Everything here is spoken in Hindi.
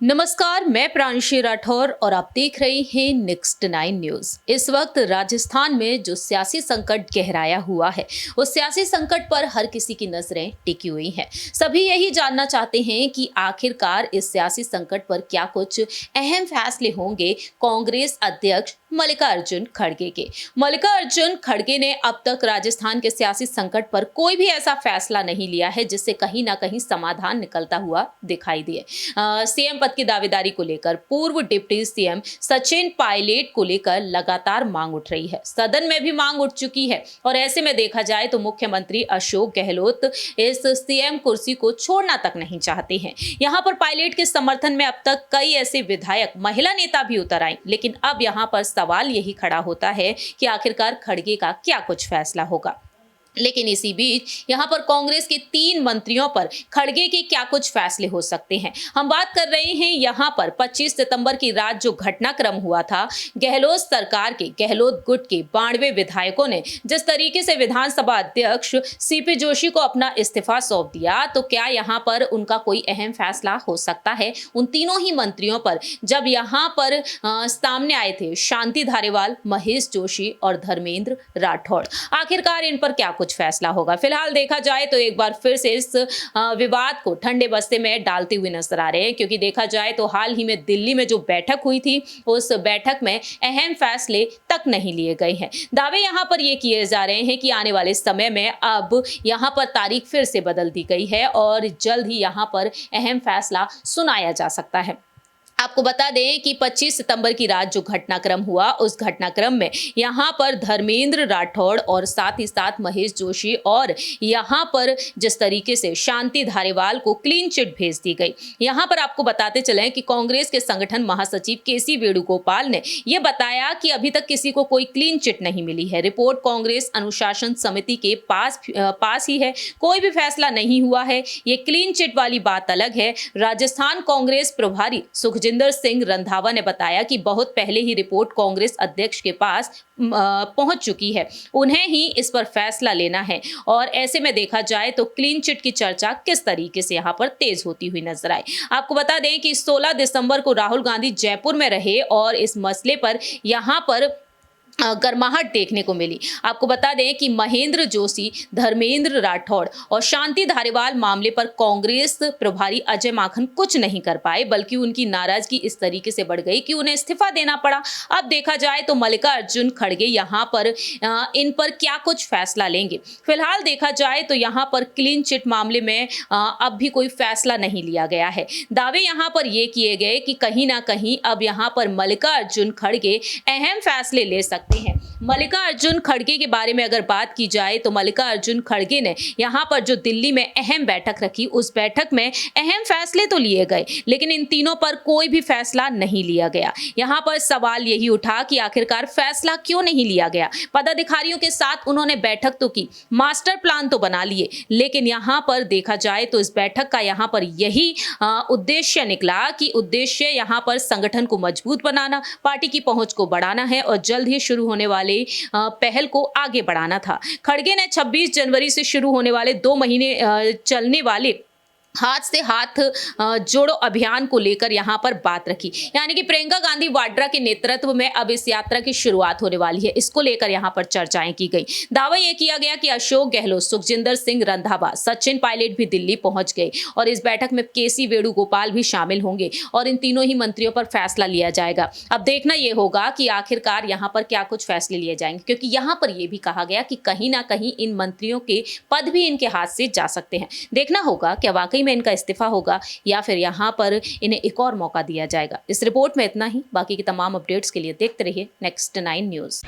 नमस्कार, मैं प्रांशी राठौर और आप देख रहे हैं नेक्स्ट 9 न्यूज। इस वक्त राजस्थान में जो सियासी संकट गहराया हुआ है, उस सियासी संकट पर हर किसी की नजरें टिकी हुई हैं। सभी यही जानना चाहते हैं कि आखिरकार इस सियासी संकट पर क्या कुछ अहम फैसले होंगे कांग्रेस अध्यक्ष मल्लिकार्जुन खड़गे के। मल्लिकार्जुन खड़गे ने अब तक राजस्थान के सियासी संकट पर कोई भी ऐसा फैसला नहीं लिया है जिससे कहीं ना कहीं समाधान निकलता हुआ दिखाई दिए। सीएम पद की दावेदारी को लेकर पूर्व डिप्टी सीएम सचिन पायलट को लेकर लगातार मांग उठ रही है, सदन में भी मांग उठ चुकी है और ऐसे में देखा जाए तो मुख्यमंत्री अशोक गहलोत इस सीएम कुर्सी को छोड़ना तक नहीं चाहते हैं। यहाँ पर पायलट के समर्थन में अब तक कई ऐसे विधायक, महिला नेता भी उतर आए, लेकिन अब यहाँ पर सवाल यही खड़ा होता है कि आखिरकार खड़गे का क्या कुछ फैसला होगा। लेकिन इसी बीच यहाँ पर कांग्रेस के 3 मंत्रियों पर खड़गे के क्या कुछ फैसले हो सकते हैं। हम बात कर रहे हैं यहाँ पर 25 सितंबर की रात जो घटनाक्रम हुआ था, गहलोत सरकार के, गहलोत गुट के 92 विधायकों ने जिस तरीके से विधानसभा अध्यक्ष सीपी जोशी को अपना इस्तीफा सौंप दिया, तो क्या यहाँ पर उनका कोई अहम फैसला हो सकता है। उन तीनों ही मंत्रियों पर जब यहाँ पर सामने आए थे शांति धारीवाल, महेश जोशी और धर्मेंद्र राठौड़, आखिरकार इन पर क्या कुछ फैसला होगा। फिलहाल देखा जाए तो एक बार फिर से इस विवाद को ठंडे बस्ते में डालते हुए नजर आ रहे हैं, क्योंकि देखा जाए तो हाल ही में दिल्ली में जो बैठक हुई थी, उस बैठक में अहम फैसले तक नहीं लिए गए हैं। दावे यहां पर ये किए जा रहे हैं कि आने वाले समय में अब यहां पर तारीख फिर से बदल दी गई है और जल्द ही यहां पर अहम फैसला सुनाया जा सकता है। आपको बता दें कि 25 सितंबर की रात जो घटनाक्रम हुआ, उस घटनाक्रम में यहाँ पर धर्मेंद्र राठौड़ और साथ ही साथ महेश जोशी और यहाँ पर जिस तरीके से शांति धारीवाल को क्लीन चिट भेज दी गई। यहाँ पर आपको बताते चलें कि कांग्रेस के संगठन महासचिव केसी वेणुगोपाल ने यह बताया कि अभी तक किसी को कोई क्लीन चिट नहीं मिली है। रिपोर्ट कांग्रेस अनुशासन समिति के पास ही है, कोई भी फैसला नहीं हुआ है। ये क्लीन चिट वाली बात अलग है। राजस्थान कांग्रेस प्रभारी सुखजिंदर सिंह रंधावा ने बताया कि बहुत पहले ही रिपोर्ट कांग्रेस अध्यक्ष के पास पहुंच चुकी है, उन्हें ही इस पर फैसला लेना है और ऐसे में देखा जाए तो क्लीन चिट की चर्चा किस तरीके से यहां पर तेज होती हुई नजर आई। आपको बता दें कि 16 दिसंबर को राहुल गांधी जयपुर में रहे और इस मसले पर यहां पर गर्माहट देखने को मिली। आपको बता दें कि महेंद्र जोशी, धर्मेंद्र राठौड़ और शांति धारीवाल मामले पर कांग्रेस प्रभारी अजय माखन कुछ नहीं कर पाए, बल्कि उनकी नाराजगी इस तरीके से बढ़ गई कि उन्हें इस्तीफा देना पड़ा। अब देखा जाए तो मल्लिकार्जुन खड़गे यहाँ पर इन पर क्या कुछ फैसला लेंगे। फिलहाल देखा जाए तो यहाँ पर क्लीन चिट मामले में अब भी कोई फैसला नहीं लिया गया है। दावे यहाँ पर ये किए गए कि कहीं ना कहीं अब यहाँ पर मल्लिकार्जुन खड़गे अहम फैसले ले सकते हैं। मल्लिकार्जुन खड़गे के बारे में अगर बात की जाए तो मल्लिकार्जुन खड़गे ने यहाँ पर जो दिल्ली में अहम बैठक रखी, उस बैठक में अहम फैसले तो लिए गए, लेकिन इन तीनों पर कोई भी फैसला नहीं लिया गया। यहाँ पर सवाल यही उठा कि आखिरकार फैसला क्यों नहीं लिया गया। पदाधिकारियों के साथ उन्होंने बैठक तो की, मास्टर प्लान तो बना लिए, लेकिन यहाँ पर देखा जाए तो इस बैठक का यहाँ पर यही उद्देश्य निकला कि उद्देश्य यहाँ पर संगठन को मजबूत बनाना, पार्टी की पहुंच को बढ़ाना है और जल्द ही शुरू होने वाले पहल को आगे बढ़ाना था। खड़गे ने 26 जनवरी से शुरू होने वाले 2 महीने चलने वाले हाथ से हाथ जोड़ो अभियान को लेकर यहां पर बात रखी, यानी कि प्रियंका गांधी वाड्रा के नेतृत्व में अब इस यात्रा की शुरुआत होने वाली है। इसको लेकर यहां पर चर्चाएं की गई। दावा यह किया गया कि अशोक गहलोत, सुखजिंदर सिंह रंधावा, सचिन पायलट भी दिल्ली पहुंच गए और इस बैठक में केसी वेणुगोपाल भी शामिल होंगे और इन तीनों ही मंत्रियों पर फैसला लिया जाएगा। अब देखना यह होगा कि आखिरकार यहाँ पर क्या कुछ फैसले लिए जाएंगे, क्योंकि यहाँ पर यह भी कहा गया कि कहीं ना कहीं इन मंत्रियों के पद भी इनके हाथ से जा सकते हैं। देखना होगा क्या वाकई में इनका इस्तीफा होगा या फिर यहां पर इन्हें एक और मौका दिया जाएगा। इस रिपोर्ट में इतना ही। बाकी की तमाम अपडेट्स के लिए देखते रहिए नेक्स्ट 9 न्यूज।